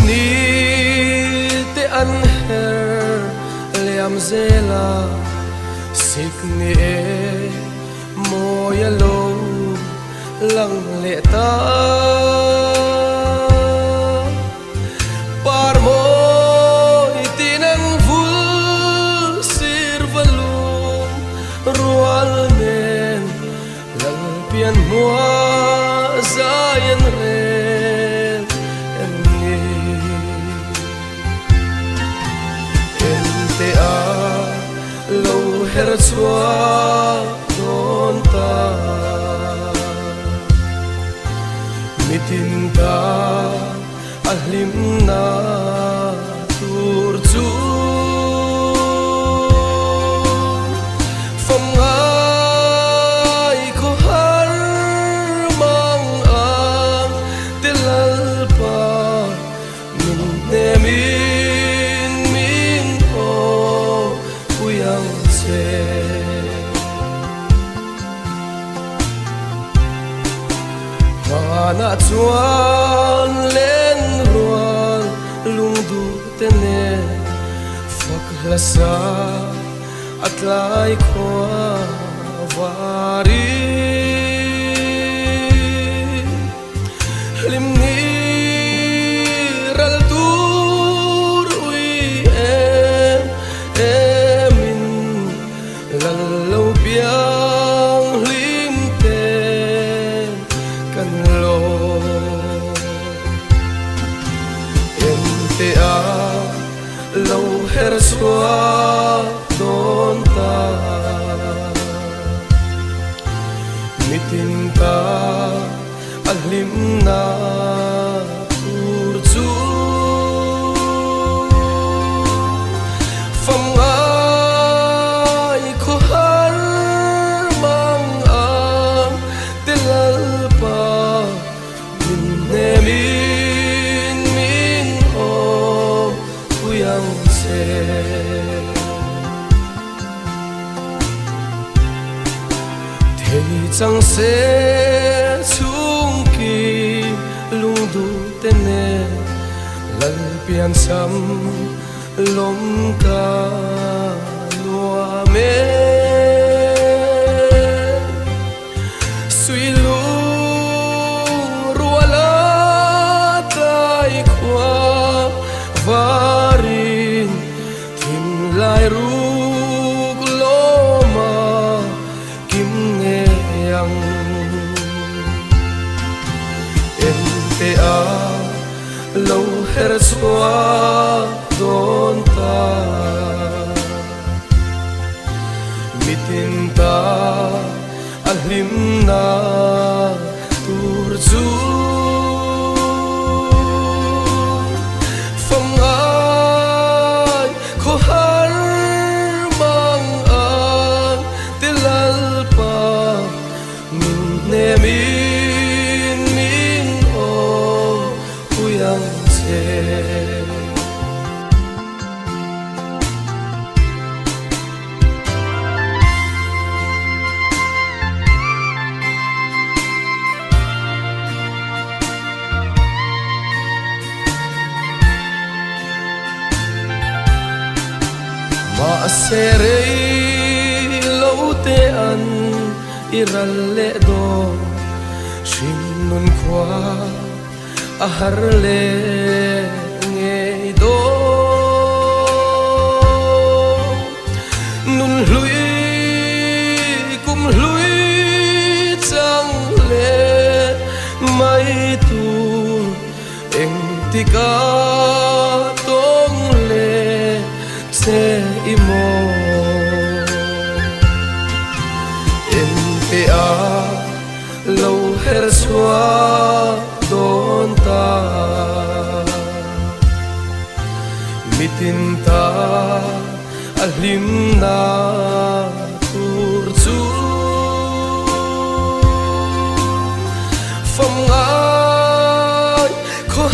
ni te an her liam zela sik ni e moya lo lang le ta par mo itinang vul sirvalum rual men lang pian mua zayan ren emni ente a lo her chua don ta mitin ta ahlim na tur chu phong ai ko har mang ang tilal pa min ne min o kuyang se na chuan len ruan lung du tene fak lasa atlai khwa vari lim ni ral tur ui min lal lo biang lim ten kan lo ente a lo her swa don ta mitin ta ahlim na tur chu phong ai ko har mang ang tilal pa min ne min o kuyang se thei chang se chung ki lung du tene lal pian sam lom ka lua me sui lu ruala tai khwa varin tim lai ruk loma kim ne yang ente a lo her chua don ta mitin ta ahlim na tur chu phong ai ko har mang ang tilal pa min ne min o kuyang se ma serei lo te an iral le do shin nun khwa a har le nge do nun hlui kum hlui chang le mai tu eng tika tong le se imo ente a lo her swa don ta mitin ta ahlim na tur chu phong ai ko